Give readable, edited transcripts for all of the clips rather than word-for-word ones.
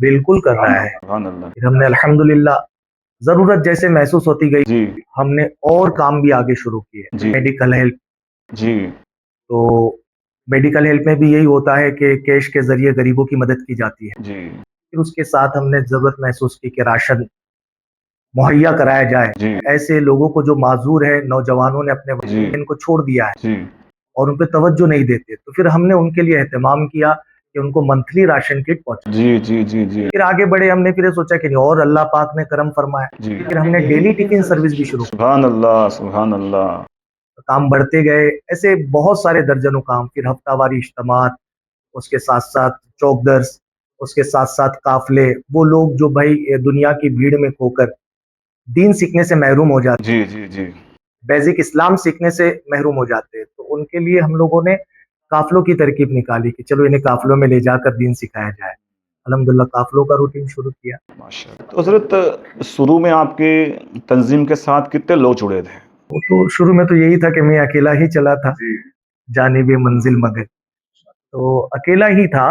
بالکل کر رہا ہے. سبحان اللہ. پھر ہم نے الحمدللہ ضرورت جیسے محسوس ہوتی گئی جی ہم نے اور کام بھی آگے شروع کیے. جی میڈیکل ہیلپ، جی تو میڈیکل ہیلپ میں بھی یہی ہوتا ہے کہ کیش کے ذریعے غریبوں کی مدد کی جاتی ہے. جی پھر اس کے ساتھ ہم نے ضرورت محسوس کی کہ راشن مہیا کرایا جائے. جی ایسے لوگوں کو جو معذور ہے، نوجوانوں نے اپنے جی والدین کو چھوڑ دیا ہے جی اور ان پہ توجہ نہیں دیتے، تو پھر ہم نے ان کے لیے اہتمام کیا کہ ان کو منتھلی راشن کٹ پہنچا. جی جی جی جی پھر آگے بڑھے، ہم نے پھر یہ سوچا کہ نہیں، اور اللہ پاک نے کرم فرمایا، جی. پھر ہم نے ڈیلی ٹفن سروس بھی شروع کی. سبحان اللہ سبحان اللہ. کام بڑھتے گئے، ایسے بہت سارے درجنوں کام. پھر ہفتہ واری اجتماعات، اس کے ساتھ ساتھ چوک درس، اس کے ساتھ ساتھ قافلے. وہ لوگ جو بھائی دنیا کی بھیڑ میں کھو کر دین سیکھنے سے محروم ہو جاتے، جی جی جی بیزک اسلام سیکھنے سے محروم ہو جاتے ہیں، تو ان کے لیے ہم لوگوں نے قافلوں کی ترکیب نکالی کہ چلو انہیں قافلوں میں لے جا کر دین سکھایا جائے. الحمدللہ قافلوں کا روٹین شروع کیا. ماشاء اللہ. تو حضرت شروع میں آپ کے تنظیم کے ساتھ کتنے لوگ جڑے تھے؟ وہ تو شروع میں تو یہی تھا کہ میں اکیلا ہی چلا تھا، جانب منزل مگر، تو اکیلا ہی تھا.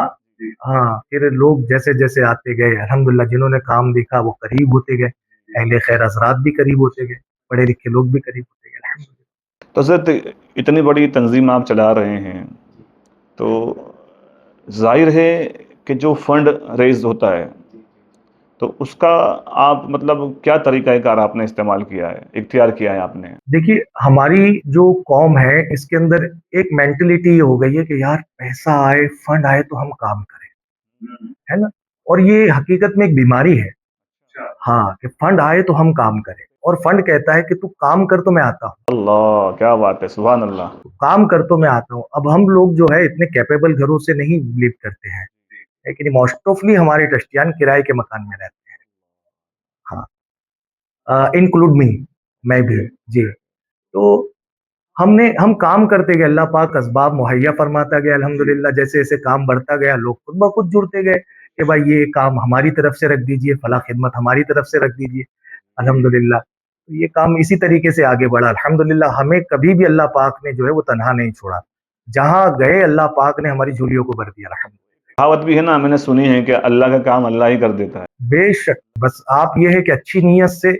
ہاں، پھر لوگ جیسے جیسے آتے گئے الحمدللہ، جنہوں نے کام دیکھا وہ قریب ہوتے گئے. اہل خیر حضرات بھی قریب ہوتے گئے، پڑھے لکھے لوگ بھی قریب ہوتے گئے الحمدللہ. تو حضرت اتنی بڑی تنظیم آپ چلا رہے ہیں، تو ظاہر ہے کہ جو فنڈ ریز ہوتا ہے تو اس کا آپ مطلب کیا طریقہ کار آپ نے استعمال کیا ہے، اختیار کیا ہے آپ نے؟ دیکھیے، ہماری جو قوم ہے اس کے اندر ایک مینٹلٹی یہ ہو گئی ہے کہ یار پیسہ آئے، فنڈ آئے تو ہم کام کریں، ہے نا. اور یہ حقیقت میں ایک بیماری ہے. ہاں، کہ فنڈ آئے تو ہم کام کریں، اور فنڈ کہتا ہے کہ تو کام کر تو میں آتا ہوں، اللہ کیا بات ہے، سبحان اللہ. تو کام کر تو میں آتا ہوں. اب ہم لوگ جو ہے اتنے کیپیبل گھروں سے نہیں بلیو کرتے ہیں، لیکن موسٹ آفلی ہمارے ٹسٹیان کرائے کے مکان میں رہتے ہیں. ہاں، انکلوڈ می، میں بھی. جی. تو ہم کام کرتے گئے، اللہ پاک اسباب مہیا فرماتا گیا الحمدللہ. جیسے جیسے کام بڑھتا گیا لوگ خود بخود جڑتے گئے کہ بھائی یہ کام ہماری طرف سے رکھ دیجئے، فلاں خدمت ہماری طرف سے رکھ دیجئے الحمدللہ. تو یہ کام اسی طریقے سے آگے بڑھا الحمدللہ. ہمیں کبھی بھی اللہ پاک نے جو ہے وہ تنہا نہیں چھوڑا، جہاں گئے اللہ پاک نے ہماری جھولیوں کو بھر دیا الحمدللہ. کہاوت بھی ہے نا، میں نے سنی ہے کہ اللہ کا کام اللہ ہی کر دیتا ہے. بے شک، بس آپ یہ ہے کہ اچھی نیت سے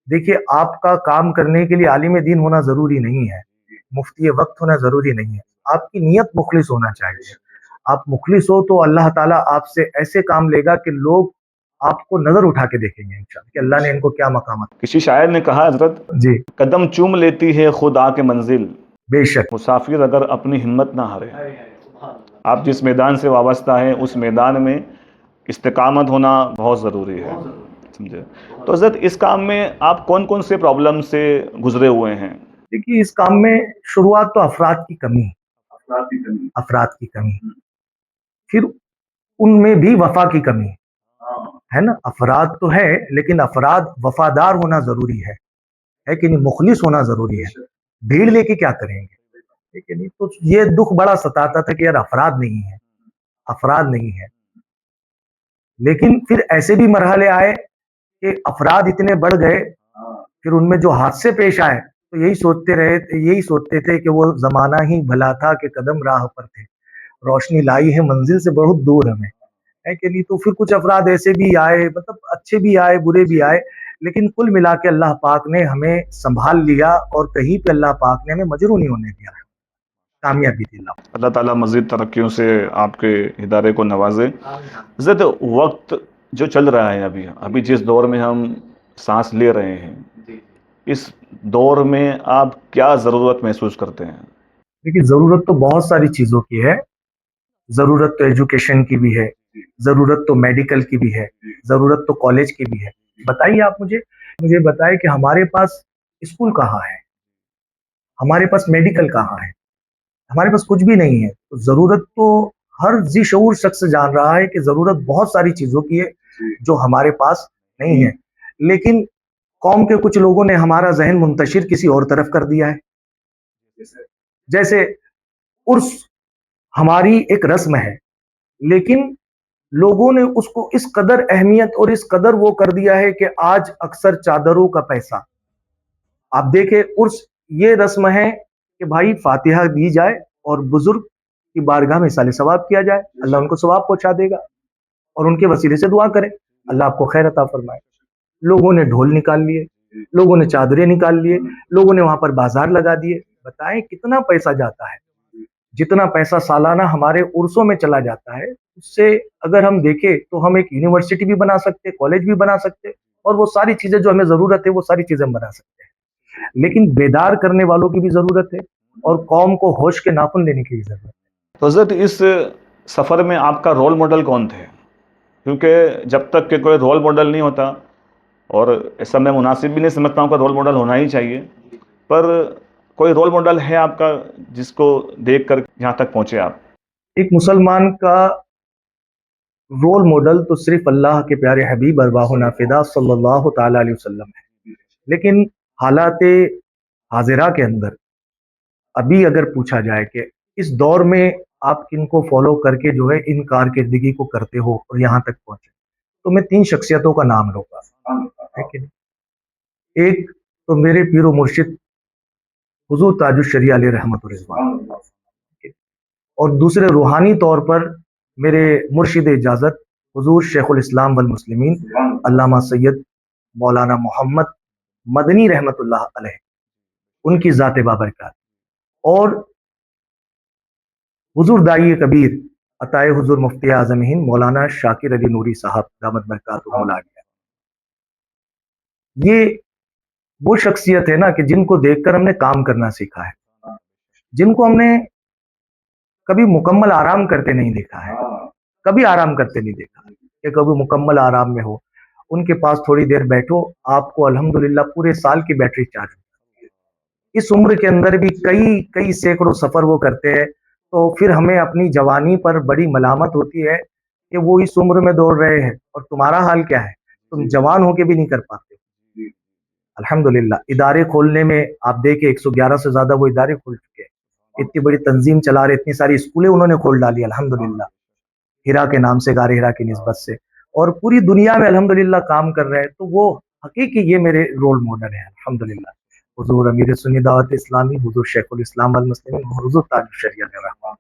دیکھیے. آپ کا کام کرنے کے لیے عالم دین ہونا ضروری نہیں ہے، مفتی وقت ہونا ضروری نہیں ہے. آپ کی نیت مخلص ہونا چاہیے. آپ مخلص ہو تو اللہ تعالیٰ آپ سے ایسے کام لے گا کہ لوگ آپ کو نظر اٹھا کے دیکھیں گے انشاءاللہ کہ اللہ نے ان کو کیا مقامات. کسی شاعر نے کہا حضرت، جی، قدم چوم لیتی ہے خود آ کے منزل، بے شک. مسافر اگر اپنی ہمت نہ ہارے. آپ جس میدان سے وابستہ ہیں اس میدان میں استقامت ہونا بہت ضروری ہے، سمجھے. تو حضرت اس کام میں آپ کون کون سے پرابلم سے گزرے ہوئے ہیں؟ دیکھیے، اس کام میں شروعات تو افراد کی کمی، افراد کی کمی، پھر ان میں بھی وفا کی کمی ہے نا. افراد تو ہے لیکن افراد وفادار ہونا ضروری ہے کہ نہیں، مخلص ہونا ضروری ہے. بھیڑ لے کے کیا کریں گے، ٹھیک ہے نہیں. تو یہ دکھ بڑا ستاتا تھا کہ یار افراد نہیں ہے، افراد نہیں ہے. لیکن پھر ایسے بھی مرحلے آئے کہ افراد اتنے بڑھ گئے، پھر ان میں جو حادثے پیش آئے تو یہی سوچتے تھے کہ وہ زمانہ ہی بھلا تھا کہ قدم راہ پر تھے، روشنی لائی ہے منزل سے بہت دور ہمیں، ہے کہ نہیں. تو پھر کچھ افراد ایسے بھی آئے، مطلب اچھے بھی آئے برے بھی آئے، لیکن کل ملا کے اللہ پاک نے ہمیں سنبھال لیا اور کہیں پہ اللہ پاک نے ہمیں مجروح نہیں ہونے دیا، کامیابی دی اللہ. اللہ تعالیٰ مزید ترقیوں سے آپ کے ادارے کو نوازے. حضرت وقت جو چل رہا ہے ابھی جس دور میں ہم سانس لے رہے ہیں، اس دور میں آپ کیا ضرورت محسوس کرتے ہیں؟ دیکھیے، ضرورت تو بہت ساری چیزوں کی ہے. ضرورت تو ایجوکیشن کی بھی ہے، ضرورت تو میڈیکل کی بھی ہے، ضرورت تو کالج کی بھی ہے. بتائیے آپ مجھے بتائیں کہ ہمارے پاس اسکول کہاں ہے، ہمارے پاس میڈیکل کہاں ہے، ہمارے پاس کچھ بھی نہیں ہے. تو ضرورت تو ہر ذی شعور شخص جان رہا ہے کہ ضرورت بہت ساری چیزوں کی ہے جو ہمارے پاس نہیں ہے. لیکن قوم کے کچھ لوگوں نے ہمارا ذہن منتشر کسی اور طرف کر دیا ہے. جیسے عرس ہماری ایک رسم ہے، لیکن لوگوں نے اس کو اس قدر اہمیت اور اس قدر وہ کر دیا ہے کہ آج اکثر چادروں کا پیسہ. آپ دیکھیں عرس یہ رسم ہے کہ بھائی فاتحہ دی جائے اور بزرگ کی بارگاہ میں اصال ثواب کیا جائے, اللہ ان کو ثواب پہنچا دے گا, اور ان کے وسیلے سے دعا کریں اللہ آپ کو خیر عطا فرمائے. لوگوں نے ڈھول نکال لیے, لوگوں نے چادریں نکال لیے, لوگوں نے وہاں پر بازار لگا دیے. بتائیں کتنا پیسہ جاتا ہے, جتنا پیسہ سالانہ ہمارے عرصوں میں چلا جاتا ہے, اس سے اگر ہم دیکھیں تو ہم ایک یونیورسٹی بھی بنا سکتے, کالج بھی بنا سکتے, اور وہ ساری چیزیں جو ہمیں ضرورت ہے وہ ساری چیزیں ہم بنا سکتے ہیں. لیکن بیدار کرنے والوں کی بھی ضرورت ہے, اور قوم کو ہوش کے ناخن دینے کی بھی ضرورت ہے. تو حضرت اس سفر میں آپ کا رول ماڈل کون تھے؟ کیونکہ جب تک کہ کوئی رول ماڈل نہیں ہوتا, اور ایسا میں مناسب بھی نہیں سمجھتا ہوں کہ رول ماڈل ہونا ہی چاہیے, پر کوئی رول ماڈل ہے آپ کا جس کو دیکھ کر یہاں تک پہنچے آپ؟ ایک مسلمان کا رول ماڈل تو صرف اللہ کے پیارے حبیب ارواح نافدہ صلی اللہ تعالی علیہ وسلم ہے. لیکن حالات حاضرہ کے اندر ابھی اگر پوچھا جائے کہ اس دور میں آپ کن کو فالو کر کے جو ہے ان کارکردگی کو کرتے ہو اور یہاں تک پہنچے, تو میں 3 شخصیتوں کا نام لوں گا, ہے کہ نہیں. ایک تو میرے پیر و مرشد حضور تاج الشریعہ علیہ رحمت و رضوان, اور دوسرے روحانی طور پر میرے مرشد اجازت حضور شیخ الاسلام والمسلمین علامہ سید مولانا محمد مدنی رحمت اللہ علیہ, ان کی ذات بابرکات. اور حضور دائی کبیر عطائے حضور مفتی اعظم ہند مولانا شاکر علی نوری صاحب دامت برکاتہ العالیہ. یہ وہ شخصیت ہے نا کہ جن کو دیکھ کر ہم نے کام کرنا سیکھا ہے, جن کو ہم نے کبھی مکمل آرام کرتے نہیں دیکھا ہے, کبھی آرام کرتے نہیں دیکھا کہ کبھی مکمل آرام میں ہو. ان کے پاس تھوڑی دیر بیٹھو, آپ کو الحمدللہ پورے سال کی بیٹری چارج ہوتی ہے. اس عمر کے اندر بھی کئی سینکڑوں سفر وہ کرتے ہیں, تو پھر ہمیں اپنی جوانی پر بڑی ملامت ہوتی ہے کہ وہ اس عمر میں دوڑ رہے ہیں اور تمہارا حال کیا ہے, تم جوان ہو کے بھی نہیں کر پاتے. الحمدللہ ادارے کھولنے میں آپ دیکھیں 111 سے زیادہ وہ ادارے کھول چکے ہیں, اتنی بڑی تنظیم چلا رہے, اتنی ساری اسکولیں انہوں نے کھول ڈالی الحمدللہ, ہیرا کے نام سے, غار ہیرا کی نسبت سے, اور پوری دنیا میں الحمدللہ کام کر رہے ہیں. تو وہ حقیقی یہ میرے رول ماڈل ہیں الحمدللہ, حضور امیر سنی دعوت اسلامی, حضور شیخ الاسلام والمسلمین, حضور تاج الشریعہ الرحمن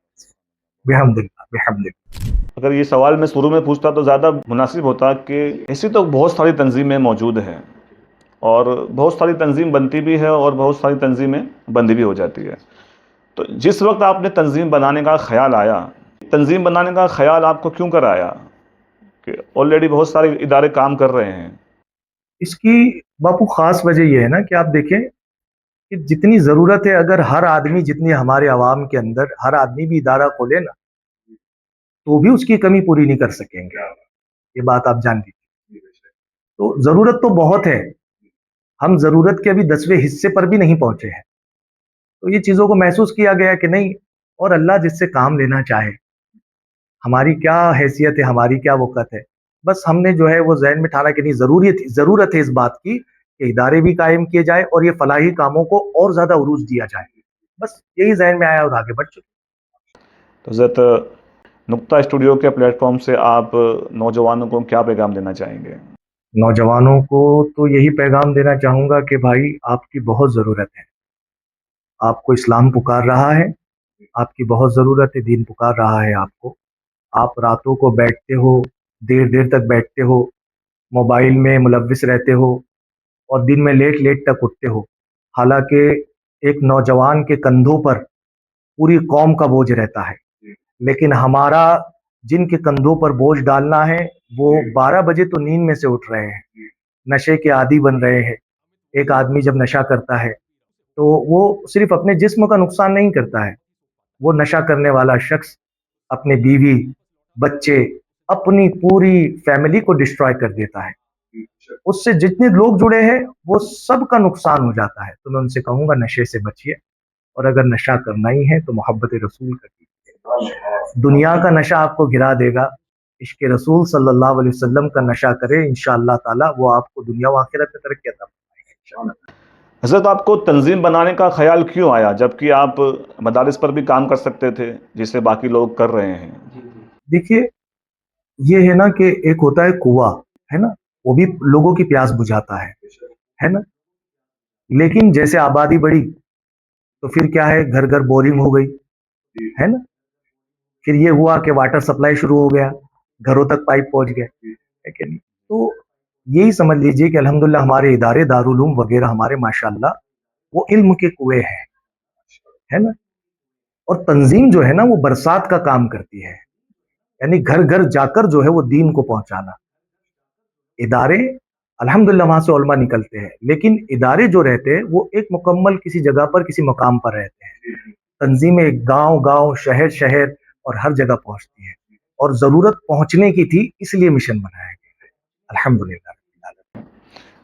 بحمدللہ بحمدللہ. اگر یہ سوال میں شروع میں پوچھتا تو زیادہ مناسب ہوتا کہ ایسی تو بہت ساری تنظیمیں موجود ہیں, اور بہت ساری تنظیم بنتی بھی ہے اور بہت ساری تنظیمیں بند بھی ہو جاتی ہے. تو جس وقت آپ نے تنظیم بنانے کا خیال آیا, تنظیم بنانے کا خیال آپ کو کیوں کر آیا کہ آلریڈی بہت سارے ادارے کام کر رہے ہیں؟ اس کی باپو خاص وجہ یہ ہے نا کہ آپ دیکھیں کہ جتنی ضرورت ہے, اگر ہر آدمی, جتنی ہمارے عوام کے اندر ہر آدمی بھی ادارہ کھولے نا, تو بھی اس کی کمی پوری نہیں کر سکیں گے. یہ بات آپ جان لیجیے. تو ضرورت تو بہت ہے, ہم ضرورت کے ابھی 10ویں حصے پر بھی نہیں پہنچے ہیں. تو یہ چیزوں کو محسوس کیا گیا کہ نہیں, اور اللہ جس سے کام لینا چاہے, ہماری کیا حیثیت ہے, ہماری کیا وقت ہے, بس ہم نے جو ہے وہ ذہن میں ٹھانا کہ نہیں, ضرورت ہے اس بات کی کہ ادارے بھی قائم کیے جائے اور یہ فلاحی کاموں کو اور زیادہ عروج دیا جائے. بس یہی ذہن میں آیا اور آگے بڑھ چکے. تو حضرت نقطہ اسٹوڈیو کے پلیٹ فارم سے آپ نوجوانوں کو کیا پیغام دینا چاہیں گے؟ نوجوانوں کو تو یہی پیغام دینا چاہوں گا کہ بھائی آپ کی بہت ضرورت ہے, آپ کو اسلام پکار رہا ہے, آپ کی بہت ضرورت ہے, دین پکار رہا ہے آپ کو. آپ راتوں کو بیٹھتے ہو, دیر دیر تک بیٹھتے ہو, موبائل میں ملوث رہتے ہو, اور دن میں لیٹ لیٹ تک اٹھتے ہو. حالانکہ ایک نوجوان کے کندھوں پر پوری قوم کا بوجھ رہتا ہے, لیکن ہمارا جن کے کندھوں پر بوجھ ڈالنا ہے وہ 12 بجے تو نیند میں سے اٹھ رہے ہیں, نشے کے عادی بن رہے ہیں. ایک آدمی جب نشہ کرتا ہے تو وہ صرف اپنے جسم کا نقصان نہیں کرتا ہے, وہ نشہ کرنے والا شخص اپنے بیوی, بچے, اپنی پوری فیملی کو ڈسٹرائے کر دیتا ہے. اس سے جتنے لوگ جڑے ہیں وہ سب کا نقصان ہو جاتا ہے. تو میں ان سے کہوں گا نشے سے بچیے, اور اگر نشہ کرنا ہی ہے تو محبت رسول کا کیجیے. دنیا کا نشہ آپ کو گرا دے گا, عشق رسول صلی اللہ علیہ وسلم کا نشہ کرے, انشاءاللہ تعالی وہ آپ کو دنیا و آخرت میں ترقی عطا فرمائے گا انشاءاللہ. حضرت آپ کو تنظیم بنانے کا خیال کیوں آیا جبکہ آپ مدارس پر بھی کام کر سکتے تھے جسے باقی لوگ کر رہے ہیں؟ دیکھیے یہ ہے نا کہ ایک ہوتا ہے کنواں, ہے نا, وہ بھی لوگوں کی پیاس بجھاتا ہے نا, لیکن جیسے آبادی بڑھی تو پھر کیا ہے, گھر گھر بورنگ ہو گئی, ہے نا. پھر یہ ہوا کہ واٹر سپلائی شروع ہو گیا، گھروں تک پائپ پہنچ گئے، ہے کہ نہیں؟ تو یہی سمجھ لیجئے کہ الحمدللہ ہمارے ادارے دارالعلوم وغیرہ ہمارے ماشاءاللہ وہ علم کے کنویں ہیں، ہے نا؟ اور تنظیم جو ہے نا وہ برسات کا کام کرتی ہے، یعنی گھر گھر جا کر جو ہے وہ دین کو پہنچانا۔ ادارے الحمدللہ وہاں سے علماء نکلتے ہیں، لیکن ادارے جو رہتے ہیں وہ ایک مکمل کسی جگہ پر کسی مقام پر رہتے ہیں، تنظیمیں گاؤں گاؤں شہر شہر اور ہر جگہ پہنچتی ہیں، اور ضرورت پہنچنے کی تھی اس لیے مشن بنایا گیا ہے، الحمدللہ۔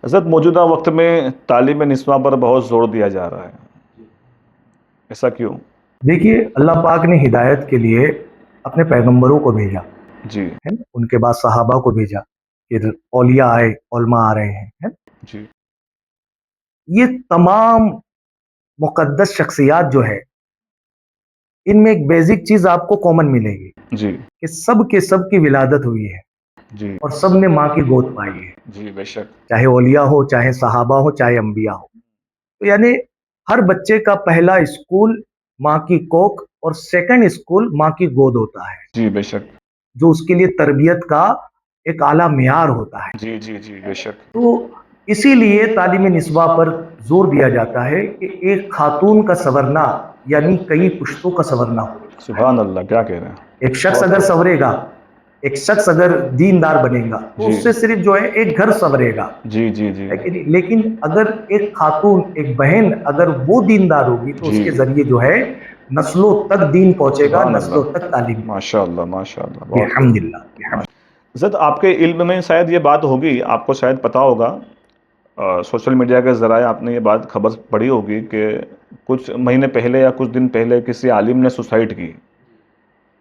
حضرت موجودہ وقت میں تعلیم نسواں پر بہت زور دیا جا رہا ہے، ایسا کیوں؟ دیکھیے اللہ پاک نے ہدایت کے لیے اپنے پیغمبروں کو بھیجا جی ہے نا، ان کے بعد صحابہ کو بھیجا، پھر اولیاء آئے، علماء آ رہے ہیں، ہے نا؟ جی یہ تمام مقدس شخصیات جو ہے ان میں ایک بیسک چیز آپ کو کامن ملے گی جی کہ سب کے سب کی ولادت ہوئی ہے جی اور سب نے ماں کی گود پائی ہے، جی بے شک، چاہے اولیاء ہو، چاہے صحابہ ہو، چاہے انبیاء ہو۔ تو یعنی ہر بچے کا پہلا اسکول ماں کی کوکھ اور سیکنڈ اسکول ماں کی گود ہوتا ہے، جی بے شک، جو اس کے لیے تربیت کا ایک اعلیٰ معیار ہوتا ہے۔ جی جی جی بے شک، تو اسی لیے تعلیم نسواں پر زور دیا جاتا ہے کہ ایک خاتون کا سنورنا یعنی کئی پشتوں کا سنورنا ہوتا ہے۔ سبحان اللہ، کیا کہہ رہے ہیں؟ ایک شخص اگر سنورے گا، ایک شخص اگر دیندار بنے گا تو جی اس سے صرف جو ہے ایک گھر سنورے گا، جی جی جی ہے کہ نہیں؟ لیکن اگر ایک خاتون، ایک بہن اگر وہ دیندار ہوگی تو اس جی کے ذریعے جو ہے نسلوں تک دین پہنچے گا، سبحان نسلوں اللہ، تک تعلیم ماشاء اللہ ماشاء اللہ، بہت الحمدللہ۔ حضرت آپ کے علم میں شاید یہ بات ہوگی، آپ کو شاید پتا ہوگا، سوشل میڈیا کے ذرائع آپ نے یہ بات خبر پڑھی ہوگی کہ کچھ مہینے پہلے یا کچھ دن پہلے کسی عالم نے سوسائڈ کی،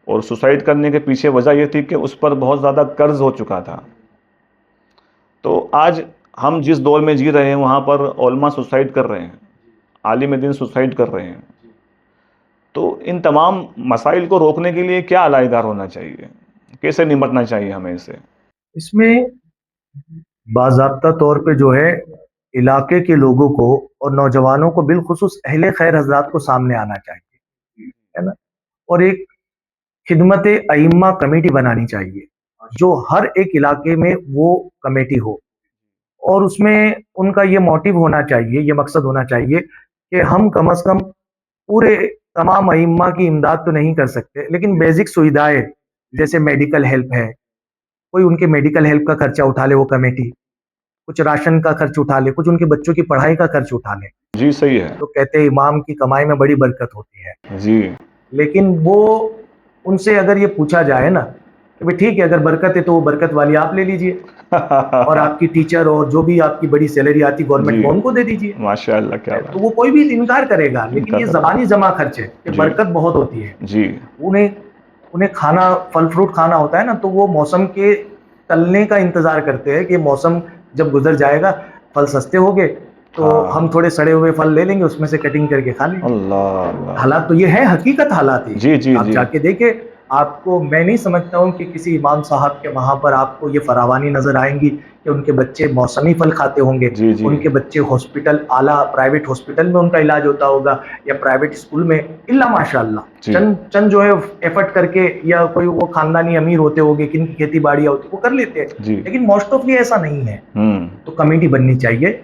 اور سوسائڈ کرنے کے پیچھے وجہ یہ تھی کہ اس پر بہت زیادہ قرض ہو چکا تھا۔ تو آج ہم جس دور میں جی رہے ہیں وہاں پر علماء سوسائڈ کر رہے ہیں، عالم دین سوسائڈ کر رہے ہیں، تو ان تمام مسائل کو روکنے کے لیے کیا علاج دار ہونا چاہیے، کیسے نمٹنا چاہیے ہمیں اس سے؟ اس میں باضابطہ طور پہ جو ہے علاقے کے لوگوں کو اور نوجوانوں کو بالخصوص اہل خیر حضرات کو سامنے آنا چاہیے، ہے نا؟ اور ایک خدمت ائمہ کمیٹی بنانی چاہیے جو ہر ایک علاقے میں وہ کمیٹی ہو، اور اس میں ان کا یہ موٹیو ہونا چاہیے، یہ مقصد ہونا چاہیے کہ ہم کم از کم پورے تمام ائمہ کی امداد تو نہیں کر سکتے، لیکن بیسک سویدھائیں جیسے میڈیکل ہیلپ ہے، کوئی ان کے میڈیکل ہیلپ کا خرچہ اٹھا لے وہ کمیٹی، کچھ راشن کا خرچ اٹھا لے، کچھ ان کے بچوں کی پڑھائی کا خرچ اٹھا لے۔ جی صحیح ہے، تو کہتے ہیں امام کی کمائی میں بڑی برکت ہوتی ہے، جی لیکن وہ ان سے اگر یہ پوچھا جائے نا کہ بھئی ٹھیک ہے اگر برکت ہے تو وہ برکت والی آپ لے لیجئے، اور آپ کی ٹیچر اور جو بھی آپ کی بڑی سیلری آتی گورنمنٹ جی میں ان کو دے دیجئے، ماشاء اللہ، کیا تو بات، وہ کوئی بھی انکار کرے گا، لیکن یہ کر زبانی جمع خرچ ہے کہ جی برکت بہت ہوتی ہے۔ جی انہیں انہیں کھانا، پھل فروٹ کھانا ہوتا ہے نا، تو وہ موسم کے ٹلنے کا انتظار کرتے ہیں کہ موسم جب گزر جائے گا، پھل سستے ہو گئے تو ہاں، ہم تھوڑے سڑے ہوئے پھل لے لیں گے، اس میں سے کٹنگ کر کے کھا لیں گے۔ اللہ اللہ، حالات تو یہ ہے، حقیقت حالات یہ جی جی آپ جی جا کے دیکھیں، آپ کو میں نہیں سمجھتا ہوں کہ کسی امام صاحب کے وہاں پر آپ کو یہ فراوانی نظر آئیں گی کہ ان کے بچے موسمی پھل کھاتے ہوں گے، جی جی ان کے بچے ہاسپٹل، اعلیٰ پرائیویٹ ہاسپٹل میں ان کا علاج ہوتا ہوگا یا پرائیویٹ اسکول میں، الا ماشاء اللہ جی چند چند جو ہے ایفرٹ کر کے، یا کوئی وہ خاندانی امیر ہوتے ہوگے کن کی کھیتی باڑیاں ہوتی وہ کر لیتے ہیں، جی لیکن موسٹ آف ایسا نہیں ہے۔ ہوں، تو کمیٹی بننی چاہیے،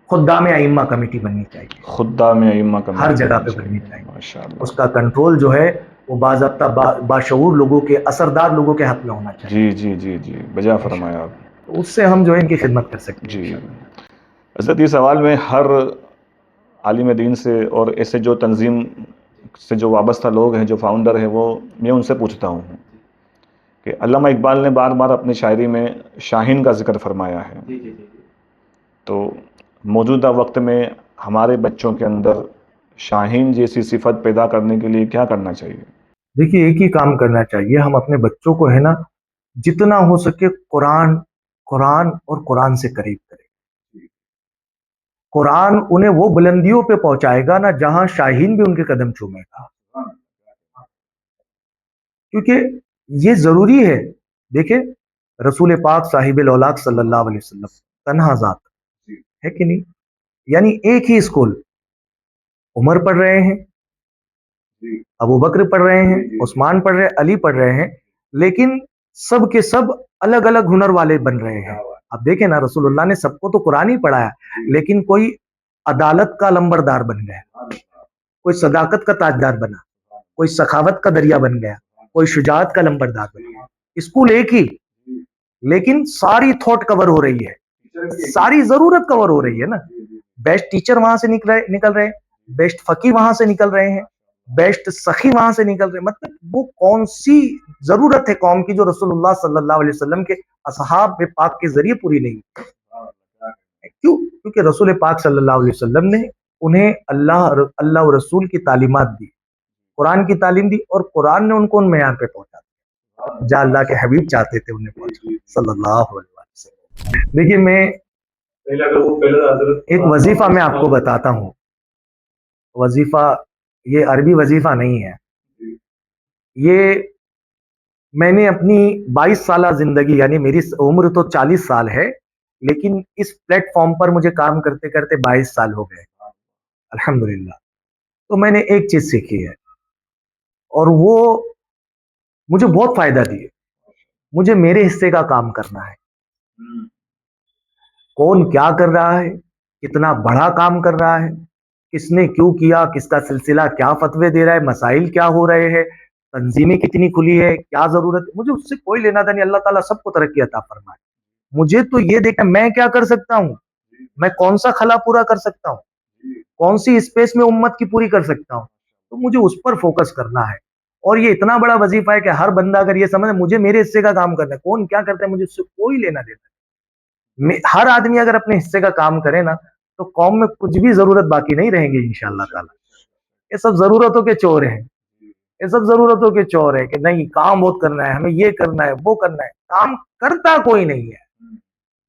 خدام ائمہ کمیٹی بننی چاہیے، خدام ائمہ ہر کمیٹی جگہ بننی پہ بننی چاہیے، چاہیے۔ ماشاء اس اللہ، کا کنٹرول جو ہے وہ باضابطہ باشعور لوگوں کے، اثردار لوگوں کے ہاتھ میں ہونا چاہیے، جی جی جی جی بجا فرمایا آپ، تو اس سے ہم جو ہے ان کی خدمت کر سکتے ہیں جی انشاءاللہ۔ حضرت یہ سوال میں ہر عالم دین سے اور ایسے جو تنظیم سے جو وابستہ لوگ ہیں، جو فاؤنڈر ہیں، وہ میں ان سے پوچھتا ہوں کہ علامہ اقبال نے بار بار اپنی شاعری میں شاہین کا ذکر فرمایا ہے، تو موجودہ وقت میں ہمارے بچوں کے اندر شاہین جیسی صفت پیدا کرنے کے لیے کیا کرنا چاہیے؟ دیکھیے ایک ہی کام کرنا چاہیے، ہم اپنے بچوں کو ہے نا جتنا ہو سکے قرآن قرآن اور قرآن سے قریب کریں۔ قرآن انہیں وہ بلندیوں پہ پہنچائے گا نا جہاں شاہین بھی ان کے قدم چومے گا، کیونکہ یہ ضروری ہے۔ دیکھیں رسول پاک صاحب الاولاق صلی اللہ علیہ وسلم تنہا ذات ہے کہ نہیں، یعنی ایک ہی اسکول عمر پڑھ رہے ہیں، ابو بکر پڑھ رہے ہیں, عثمان پڑھ رہے ہیں, علی پڑھ رہے ہیں, لیکن سب کے سب الگ الگ ہنر والے بن رہے ہیں. اب دیکھیں نا, رسول اللہ نے سب کو تو قرآن ہی پڑھایا, لیکن کوئی عدالت کا لمبردار بن گیا, کوئی صداقت کا تاجدار بنا, کوئی سخاوت کا دریا بن گیا, کوئی شجاعت کا لمبردار بن گیا. اسکول ایک ہی, لیکن ساری تھوٹ کور ہو رہی ہے, ساری ضرورت کور ہو رہی ہے نا. بیسٹ ٹیچر وہاں سے نکل رہے ہیں, بیسٹ فقی وہاں سے نکل رہے ہیں, بیسٹ سخی وہاں سے نکل رہے ہیں. مطلب وہ کون سی ضرورت ہے قوم کی جو رسول اللہ صلی اللہ علیہ وسلم کے اصحاب پاک کے ذریعے پوری نہیں. کیوں؟ کیونکہ رسول پاک صلی اللہ علیہ وسلم نے انہیں اللہ و رسول کی تعلیمات دی, قرآن کی تعلیم دی, اور قرآن نے ان کو ان معیار پہ پہنچا دیا جہاں اللہ کے حبیب چاہتے تھے انہیں پہنچا صلی اللہ علیہ وسلم. دیکھیے, میں ایک وظیفہ میں آپ کو بتاتا ہوں. وظیفہ یہ عربی وظیفہ نہیں ہے, یہ میں نے اپنی 22 سالہ زندگی, یعنی میری عمر تو 40 سال ہے, لیکن اس پلیٹ فارم پر مجھے کام کرتے کرتے 22 سال ہو گئے الحمدللہ. تو میں نے ایک چیز سیکھی ہے, اور وہ مجھے بہت فائدہ دی. مجھے میرے حصے کا کام کرنا ہے. کون کیا کر رہا ہے, کتنا بڑا کام کر رہا ہے, کس نے کیوں کیا, کس کا سلسلہ کیا فتوے دے رہا ہے, مسائل کیا ہو رہے ہیں, تنظیمیں کتنی کھلی ہے, کیا ضرورت ہے, مجھے اس سے کوئی لینا تھا نہیں. اللہ تعالیٰ سب کو ترقی عطا فرمائے. مجھے تو یہ دیکھا میں کیا کر سکتا ہوں, میں کون سا خلا پورا کر سکتا ہوں, کون سی اسپیس میں امت کی پوری کر سکتا ہوں, تو مجھے اس پر فوکس کرنا ہے. اور یہ اتنا بڑا وظیفہ ہے کہ ہر بندہ اگر یہ سمجھے مجھے میرے حصے کا کام کرنا ہے, کون کیا کرتا ہے مجھے اس سے کوئی لینا دینا نہیں. ہر آدمی اگر اپنے حصے کا کام کرے نا, تو قوم میں کچھ بھی ضرورت باقی نہیں رہیں گی انشاءاللہ تعالی. یہ سب ضرورتوں کے چور ہیں, یہ سب ضرورتوں کے چور ہے کہ نہیں کام بہت کرنا ہے, ہمیں یہ کرنا ہے, وہ کرنا ہے. کام کرتا کوئی نہیں ہے,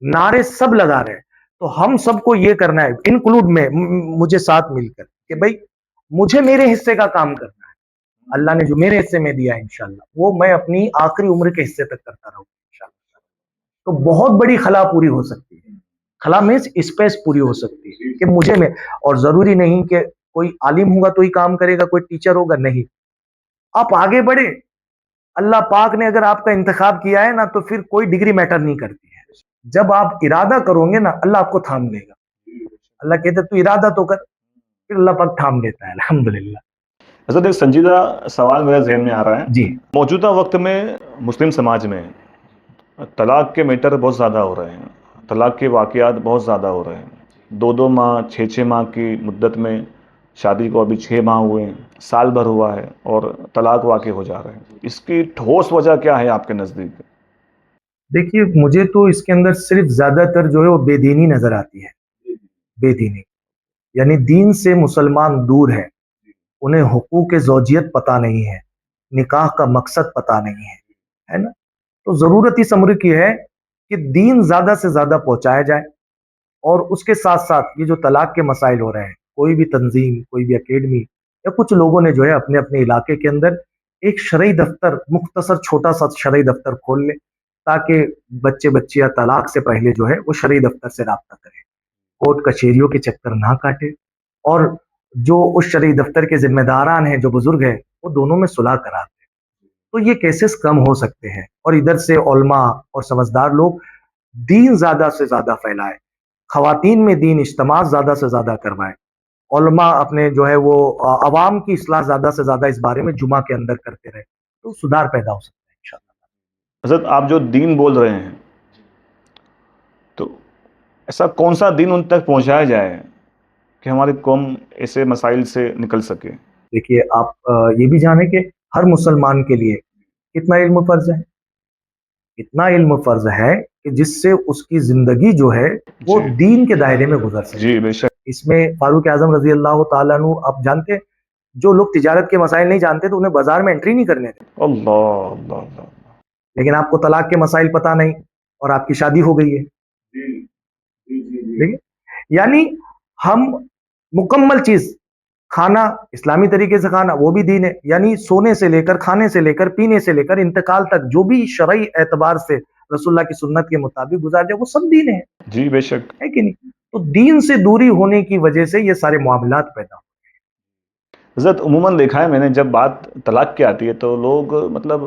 نعرے سب لگا رہے. تو ہم سب کو یہ کرنا ہے, انکلوڈ میں, مجھے ساتھ مل کر, کہ بھائی مجھے میرے حصے کا کام کرنا ہے. اللہ نے جو میرے حصے میں دیا ہے انشاءاللہ وہ میں اپنی آخری عمر کے حصے تک کرتا رہوں انشاءاللہ. تو بہت بڑی خلا پوری ہو سکتی ہے. خلا میں اسپیس پوری ہو سکتی ہے کہ مجھے میں, اور ضروری نہیں کہ کوئی عالم ہوگا تو ہی کام کرے گا, کوئی ٹیچر ہوگا, نہیں. آپ آگے بڑھے, اللہ پاک نے اگر آپ کا انتخاب کیا ہے نا, تو پھر کوئی ڈگری میٹر نہیں کرتی ہے. جب آپ ارادہ کرو گے نا, اللہ آپ کو تھام لے گا. اللہ کہتے تو ارادہ تو کر, پھر اللہ پاک تھام لیتا ہے الحمدللہ. حضرت ایک سنجیدہ سوال میرے ذہن میں آ رہا ہے. جی, موجودہ وقت میں مسلم سماج میں طلاق کے میٹر بہت زیادہ ہو رہے ہیں, طلاق کے واقعات بہت زیادہ ہو رہے ہیں. 2 ماہ 6 ماہ کی مدت میں شادی کو ابھی 6 ماہ ہوئے ہیں, سال بھر ہوا ہے, اور طلاق واقع ہو جا رہے ہیں. اس کی ٹھوس وجہ کیا ہے آپ کے نزدیک؟ دیکھیے مجھے تو اس کے اندر صرف زیادہ تر جو ہے وہ بے دینی نظر آتی ہے. بے دینی یعنی دین سے مسلمان دور ہے, انہیں حقوق زوجیت پتہ نہیں ہے, نکاح کا مقصد پتہ نہیں ہے نا. تو ضرورت اس امر کی ہے کہ دین زیادہ سے زیادہ پہنچایا جائے, اور اس کے ساتھ ساتھ یہ جو طلاق کے مسائل ہو رہے ہیں, کوئی بھی تنظیم, کوئی بھی اکیڈمی یا کچھ لوگوں نے جو ہے اپنے اپنے علاقے کے اندر ایک شرعی دفتر, مختصر چھوٹا سا شرعی دفتر کھول لے, تاکہ بچے بچیاں طلاق سے پہلے جو ہے وہ شرعی دفتر سے رابطہ کریں, کورٹ کچہریوں کے چکر نہ کاٹے, اور جو اس شرعی دفتر کے ذمہ داران ہیں, جو بزرگ ہیں, وہ دونوں میں صلح کراتے. تو یہ کیسز کم ہو سکتے ہیں, اور ادھر سے علماء اور سمجھدار لوگ دین زیادہ سے زیادہ پھیلائے, خواتین میں دین اجتماع زیادہ سے زیادہ کروائے, علماء اپنے جو ہے وہ عوام کی اصلاح زیادہ سے زیادہ اس بارے میں جمعہ کے اندر کرتے رہے, تو سدھار پیدا ہو سکتا ہے انشاءاللہ. حضرت آپ جو دین بول رہے ہیں, تو ایسا کون سا دین ان تک پہنچایا جائے کہ ہماری قوم ایسے مسائل سے نکل سکے؟ دیکھیے آپ یہ بھی جانیں کہ ہر مسلمان کے لیے کتنا علم فرض ہے. اتنا علم فرض ہے کہ جس سے اس کی زندگی جو ہے وہ جی. دین کے دائرے میں گزر سکے. جی بے شک. اس میں فاروق اعظم رضی اللہ تعالیٰ عنہ, آپ جانتے ہیں جو لوگ تجارت کے مسائل نہیں جانتے تو انہیں بازار میں انٹری نہیں کرنے تھے, اللہ اللہ اللہ. لیکن آپ کو طلاق کے مسائل پتہ نہیں اور آپ کی شادی ہو گئی ہے. ٹھیک ہے, یعنی ہم مکمل چیز, کھانا اسلامی طریقے سے کھانا وہ بھی دین ہے, یعنی سونے سے لے کر, کھانے سے لے کر, پینے سے لے کر انتقال تک جو بھی شرعی اعتبار سے رسول اللہ کی سنت کے مطابق گزار جائے وہ سب دین ہے. جی بے شک. ہے کہ نہیں؟ تو دین سے دوری ہونے کی وجہ سے یہ سارے معاملات پیدا ہو. حضرت عموماً دیکھا ہے میں نے، جب بات طلاق کی آتی ہے تو لوگ مطلب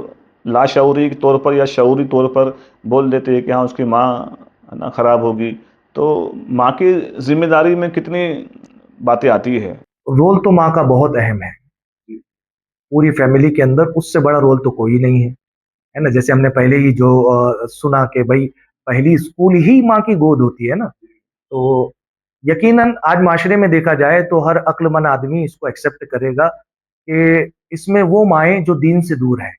لاشعوری طور پر یا شعوری طور پر بول دیتے ہیں کہ ہاں اس کی ماں نا خراب ہوگی. تو ماں کی ذمہ داری میں کتنی باتیں آتی ہے؟ رول تو ماں کا بہت اہم ہے پوری فیملی کے اندر، اس سے بڑا رول تو کوئی نہیں ہے نا. جیسے ہم نے پہلے ہی جو سنا کہ بھائی پہلی اسکول ہی ماں کی گود ہوتی ہے نا. تو یقیناً آج معاشرے میں دیکھا جائے تو ہر عقل مند آدمی اس کو ایکسیپٹ کرے گا کہ اس میں وہ مائیں جو دین سے دور ہیں،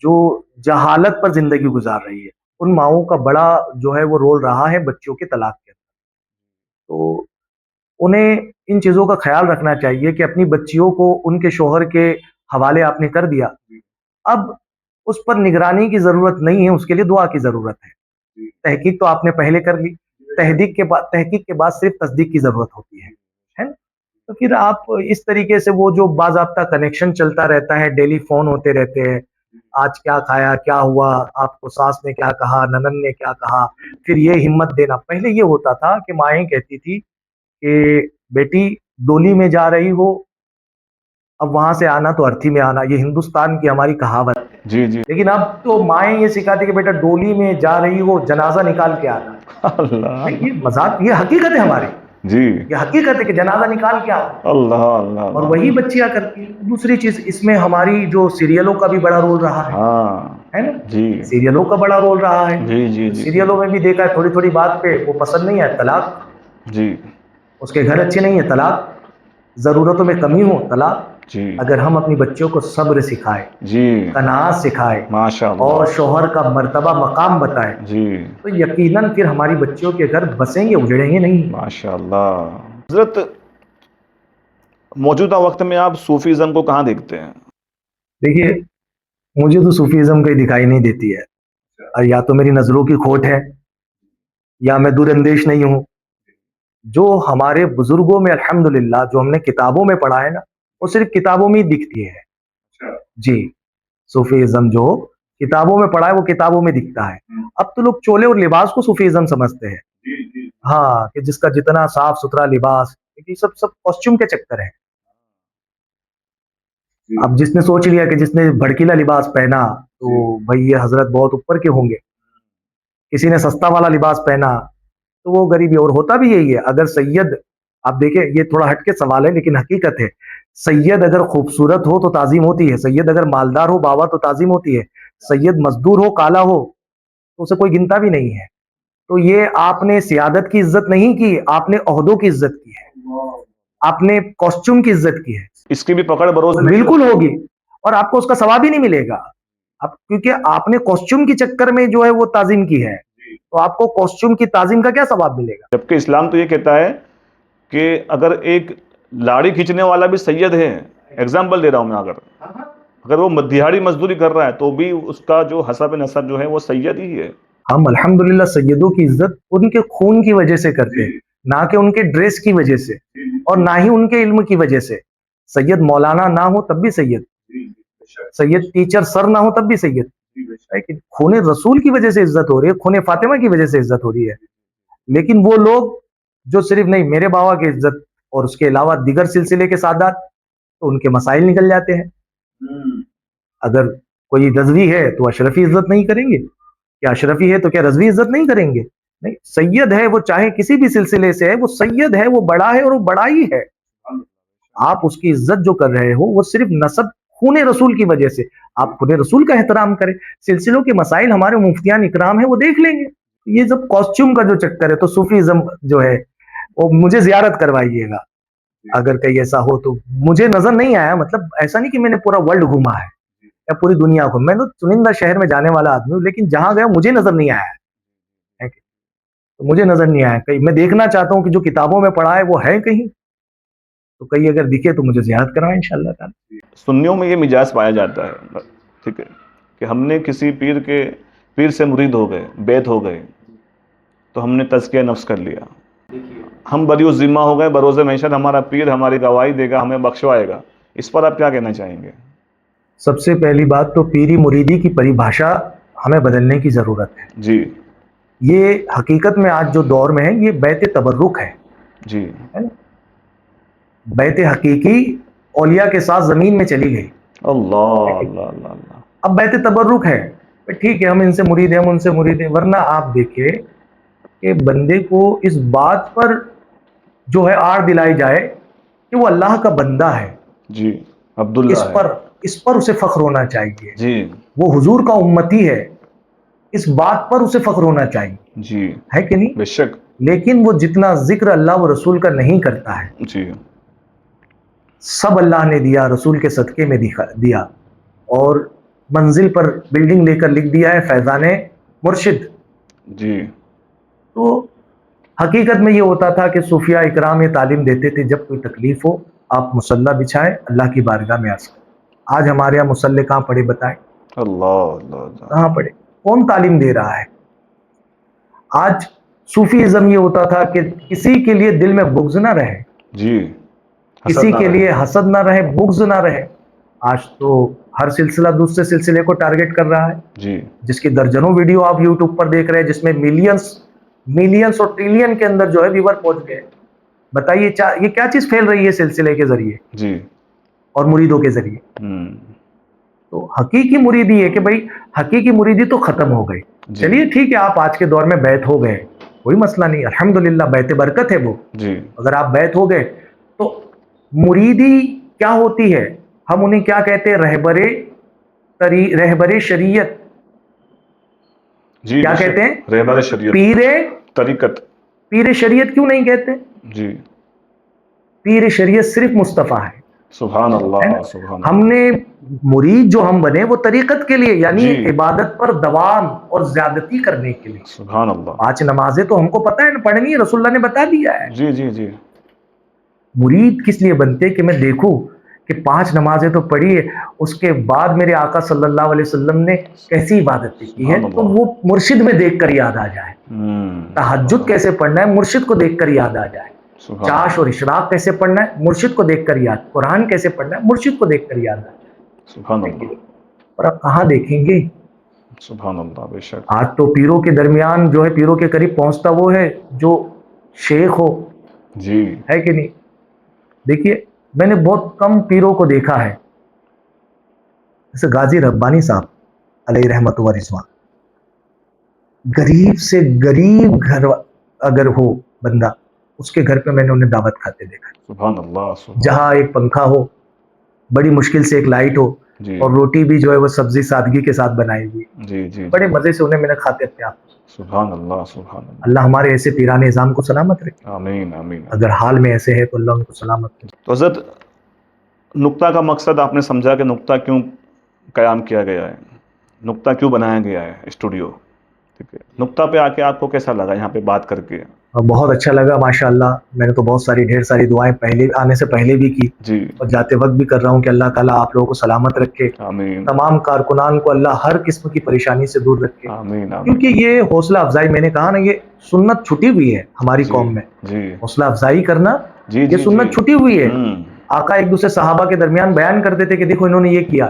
جو جہالت پر زندگی گزار رہی ہے، ان ماؤں کا بڑا جو ہے وہ رول رہا ہے بچوں کے طلاق کے اندر. تو انہیں ان چیزوں کا خیال رکھنا چاہیے کہ اپنی بچیوں کو ان کے شوہر کے حوالے آپ نے کر دیا، اب اس پر نگرانی کی ضرورت نہیں ہے، اس کے لیے دعا کی ضرورت ہے. تحقیق تو آپ نے پہلے کر لی، تحقیق کے بعد صرف تصدیق کی ضرورت ہوتی ہے نا. تو پھر آپ اس طریقے سے وہ جو باضابطہ کنیکشن چلتا رہتا ہے، ڈیلی فون ہوتے رہتے ہیں، آج کیا کھایا، کیا ہوا، آپ کو ساس نے کیا کہا، ننن نے کیا کہا، پھر یہ ہمت دینا. پہلے یہ ہوتا تھا کہ مائیں کہتی تھی کہ بیٹی ڈولی میں جا رہی ہو، اب وہاں سے آنا تو ارتھی میں آنا، یہ ہندوستان کی ہماری کہاوت ہے. جی جی. لیکن اب تو مائیں یہ سکھاتی کہ بیٹا ڈولی میں جا رہی ہو، جنازہ نکال کے آنا. اللہ نہیں، اللہ. یہ مذاق، یہ حقیقت ہے ہماری، جی. یہ حقیقت ہے کہ جنازہ نکال کے آنا. اللہ اللہ اور اللہ. وہی بچیاں کرتی ہیں. دوسری چیز اس میں ہماری جو سیریلوں کا بھی بڑا رول رہا ہاں. ہے نا. جی سیریلوں کا بڑا رول رہا ہے. جی جی جی. سیریلوں میں بھی دیکھا ہے تھوڑی تھوڑی بات پہ وہ پسند نہیں ہے طلاق، جی اس کے گھر اچھے نہیں ہے طلاق، ضرورتوں میں کمی ہو طلاق. جی اگر ہم اپنی بچوں کو صبر سکھائے، جی. قناعت سکھائے ماشاء اللہ. اور شوہر کا مرتبہ مقام بتائے جی تو یقیناً پھر ہماری بچیوں کے گھر بسیں گے، اجڑیں گے نہیں. ماشاء اللہ. حضرت موجودہ وقت میں آپ صوفیزم کو کہاں دیکھتے ہیں؟ دیکھیے، مجھے تو صوفیزم کہیں دکھائی نہیں دیتی ہے، اور یا تو میری نظروں کی کھوٹ ہے یا میں دور اندیش نہیں ہوں. جو ہمارے بزرگوں میں الحمدللہ جو ہم نے کتابوں میں پڑھا ہے نا، وہ صرف کتابوں میں ہی دکھتی ہے. جی، صوفیزم جو کتابوں میں پڑھا ہے وہ کتابوں میں دکھتا ہے. اب تو لوگ چولے اور لباس کو صوفیزم سمجھتے ہیں. ہاں، کہ جس کا جتنا صاف ستھرا لباس، یہ سب کاسٹیوم کے چکر ہے. اب جس نے سوچ لیا کہ جس نے بھڑکیلا لباس پہنا تو بھائی یہ حضرت بہت اوپر کے ہوں گے، کسی نے سستا والا لباس پہنا تو وہ غریبی. اور ہوتا بھی یہی ہے. اگر سید، آپ دیکھیں یہ تھوڑا ہٹ کے سوال ہے لیکن حقیقت ہے، سید اگر خوبصورت ہو تو تعظیم ہوتی ہے، سید اگر مالدار ہو باوا تو تعظیم ہوتی ہے، سید مزدور ہو کالا ہو تو اسے کوئی گنتا بھی نہیں ہے. تو یہ آپ نے سیادت کی عزت نہیں کی، آپ نے عہدوں کی عزت کی ہے، آپ نے کاسٹیوم کی عزت کی ہے. اس کی بھی پکڑ بروز میں بالکل ہوگی، اور آپ کو اس کا ثواب ہی نہیں ملے گا. اب کیونکہ آپ نے کاسٹیوم کے چکر میں جو ہے وہ تعظیم کی ہے، تو آپ کو کاسٹیوم کی تعظیم کا کیا ثواب ملے گا؟ جبکہ اسلام تو یہ کہتا ہے کہ اگر ایک لاڑی کھینچنے والا بھی سید ہے، ایگزامپل دے رہا ہوں میں، اگر وہ دیہاڑی مزدوری کر رہا ہے تو بھی اس کا جو حسب نسب جو ہے وہ سید ہی ہے. ہم الحمدللہ سیدوں کی عزت ان کے خون کی وجہ سے کرتے ہیں، نہ کہ ان کے ڈریس کی وجہ سے اور نہ ہی ان کے علم کی وجہ سے. سید مولانا نہ ہو تب بھی سید، سید ٹیچر سر نہ ہو تب بھی سید. خون رسول کی وجہ سے عزت ہو رہی ہے، خون فاطمہ کی وجہ سے عزت ہو رہی ہے. لیکن وہ لوگ جو صرف نہیں میرے باوا کی عزت اور اس کے علاوہ دیگر سلسلے کے سادات، تو ان کے مسائل نکل جاتے ہیں. اگر کوئی رضوی ہے تو اشرفی عزت نہیں کریں گے، کیا اشرفی ہے تو کیا رضوی عزت نہیں کریں گے؟ نہیں، سید ہے وہ چاہے کسی بھی سلسلے سے ہے، وہ سید ہے، وہ بڑا ہے اور وہ بڑا ہی ہے. آپ اس کی عزت جو کر رہے ہو وہ صرف نسب خون رسول کی وجہ سے. آپ خون رسول کا احترام کریں، سلسلوں کے مسائل ہمارے مفتیان اکرام ہیں وہ دیکھ لیں گے. یہ سب کاسٹیوم کا جو چکر ہے، تو صوفیزم جو ہے وہ مجھے زیارت کروائیے گا اگر کہیں ایسا ہو تو. مجھے نظر نہیں آیا، مطلب ایسا نہیں کہ میں نے پورا ورلڈ گھوما ہے یا پوری دنیا کو، میں تو چنندہ شہر میں جانے والا آدمی ہوں، لیکن جہاں گیا مجھے نظر نہیں آیا ہے. تو مجھے نظر نہیں آیا کہیں. میں دیکھنا چاہتا ہوں کہ جو کتابوں میں پڑھا ہے وہ ہے کہیں، تو کہیں اگر دکھے تو مجھے زیارت کروائیں انشاءاللہ تعالی. سنیوں میں یہ مجاز پایا جاتا ہے، ٹھیک ہے، کہ ہم نے کسی پیر سے مرید ہو گئے، بیعت ہو گئے، تو ہم نے تزکیہ نفس کر لیا، ہم بری الذمہ ہو گئے، بروز محشر ہمارا پیر ہماری گواہی دے گا، ہمیں بخشوائے گا. اس پر آپ کیا کہنا چاہیں گے؟ سب سے پہلی بات تو پیری مریدی کی پریبھاشا ہمیں بدلنے کی ضرورت ہے. جی یہ حقیقت میں آج جو دور میں ہے یہ بیعت تبرک ہے جی. نا؟ بیت حقیقی اولیاء کے ساتھ زمین میں چلی گئی. اللہ اللہ اللہ اللہ. اب بیت تبرک ہے، ٹھیک ہے ہم ان سے مرید ہیں ہم ان سے مرید ہیں، ورنہ آپ دیکھیں کہ بندے کو اس بات پر جو ہے آڑ دلائی جائے کہ وہ اللہ کا بندہ ہے، جی عبداللہ ہے. اس پر اسے فخر ہونا چاہیے. جی وہ حضور کا امتی ہے، اس بات پر اسے فخر ہونا چاہیے، جی ہے کہ نہیں؟ بے شک. لیکن وہ جتنا ذکر اللہ و رسول کا نہیں کرتا ہے، جی سب اللہ نے دیا، رسول کے صدقے میں دیا، اور منزل پر بلڈنگ لے کر لکھ دیا ہے فیضان مرشد. جی تو حقیقت میں یہ ہوتا تھا کہ صوفیاء اکرام یہ تعلیم دیتے تھے جب کوئی تکلیف ہو آپ مصلی بچھائیں اللہ کی بارگاہ میں عرض کریں. آج ہمارے یہاں مصلی کہاں پڑے بتائیں؟ اللہ اللہ اللہ. کہاں پڑے؟ کون تعلیم دے رہا ہے؟ آج صوفی ازم یہ ہوتا تھا کہ کسی کے لیے دل میں بغض نہ رہے، جی کسی کے لیے حسد نہ رہے، بغض نہ رہے. آج تو ہر سلسلہ دوسرے سلسلے کو ٹارگٹ کر رہا ہے، جی جس کی درجنوں ویڈیو آپ یوٹیوب پر دیکھ رہے ہیں، جس میں ملینز اور ٹریلین کے اندر جو ہے ویور پہنچ گئے. بتائیے یہ کیا چیز پھیل رہی ہے سلسلے کے ذریعے جی اور مریدوں کے ذریعے. تو حقیقی مریدی ہے کہ بھائی حقیقی مریدی تو ختم ہو گئی. چلیے ٹھیک ہے آپ آج کے دور میں بیعت ہو گئے، کوئی مسئلہ نہیں، الحمدللہ بیعت برکت ہے وہ. جی اگر آپ بیعت ہو گئے تو مریدی کیا ہوتی ہے؟ ہم انہیں کیا کہتے ہیں؟ رہبر شریعت. جی کیا کہتے ہیں؟ رہبر شریعت، طریقت. پیر شریعت کیوں نہیں کہتے؟ جی پیر شریعت صرف مصطفیٰ ہے. سبحان اللہ سبحان ہم اللہ. نے مرید جو ہم بنے وہ طریقت کے لیے، یعنی جی عبادت پر دوام اور زیادتی کرنے کے لیے. سبحان اللہ. 5 نمازیں تو ہم کو پتہ ہے نا پڑھنی ہے، رسول اللہ نے بتا دیا ہے. جی جی جی مرید کس لیے بنتے کہ میں دیکھوں کہ 5 نمازیں تو پڑھی ہے، اس کے بعد میرے آقا صلی اللہ علیہ وسلم نے کیسی عبادت کی ہے تو وہ مرشد میں دیکھ کر یاد آ جائے. تہجد کیسے پڑھنا ہے مرشد کو دیکھ کر یاد آ جائے. چاش اور اشراق کیسے پڑھنا ہے مرشد کو دیکھ کر یاد. قرآن کیسے پڑھنا ہے مرشد کو دیکھ کر یاد آ جائے. سبحان اللہ اور آپ کہاں دیکھیں گے؟ سبحان اللہ بے شک. آج تو پیروں کے درمیان جو ہے پیروں کے قریب پہنچتا وہ ہے جو شیخ ہو، جی ہے کہ نہیں؟ دیکھیے میں نے بہت کم پیروں کو دیکھا ہے، جیسے غازی ربانی صاحب علیہ رحمت و رضوان، غریب سے غریب گھر اگر ہو بندہ اس کے گھر پہ میں نے انہیں دعوت کھاتے دیکھا. سبحان اللہ سبحان. جہاں ایک پنکھا ہو، بڑی مشکل سے ایک لائٹ ہو، جی اور روٹی بھی جو ہے وہ سبزی سادگی کے ساتھ بنائی ہوئی، جی جی بڑے مزے سے انہیں میں نے کھاتے اپنے آپ. سبحان اللہ سبحان اللہ. اللہ ہمارے ایسے پیران نظام کو سلامت رکھے. آمین آمین. اگر حال میں ایسے ہے تو اللہ ان کو سلامت رکھے. تو حضرت نقطہ کا مقصد آپ نے سمجھا کہ نقطہ کیوں قیام کیا گیا ہے، نقطہ کیوں بنایا گیا ہے اسٹوڈیو. ٹھیک ہے، نقطہ پہ آ کے آپ کو کیسا لگا یہاں پہ بات کر کے؟ بہت اچھا لگا ماشاءاللہ. میں نے تو بہت ساری ڈھیر ساری دعائیں پہلے آنے سے پہلے بھی کی، جی اور جاتے وقت بھی کر رہا ہوں کہ اللہ تعالیٰ آپ لوگوں کو سلامت رکھے، آمین تمام کارکنان کو اللہ ہر قسم کی پریشانی سے دور رکھے. آمین آمین. کیونکہ یہ حوصلہ افزائی، میں نے کہا نا، یہ سنت چھٹی ہوئی ہے ہماری قوم میں. جی حوصلہ افزائی کرنا جی یہ جی سنت چھٹی ہوئی ہے. ہوں. آقا ایک دوسرے صحابہ کے درمیان بیان کرتے تھے کہ دیکھو انہوں نے یہ کیا،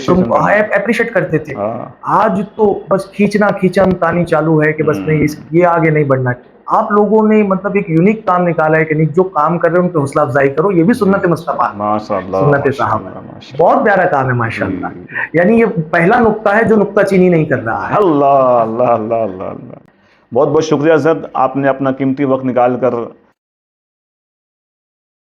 تم اپریشیٹ کرتے تھے. آج تو بس کھینچن تانی چالو ہے کہ بس نہیں یہ آگے نہیں بڑھنا. آپ لوگوں نے مطلب ایک یونیک کام نکالا ہے کہ نہیں جو کام کر رہے ہیں ان پہ حوصلہ افزائی کرو. یہ بھی سنت مصطفیٰ، سنت صحابہ، بہت پیارا کام ہے ماشاءاللہ. یعنی یہ پہلا نقطہ ہے جو نقطہ چینی نہیں کر رہا ہے. اللہ اللہ اللہ اللہ اللہ. بہت بہت شکریہ حضرت، آپ نے اپنا قیمتی وقت نکال کر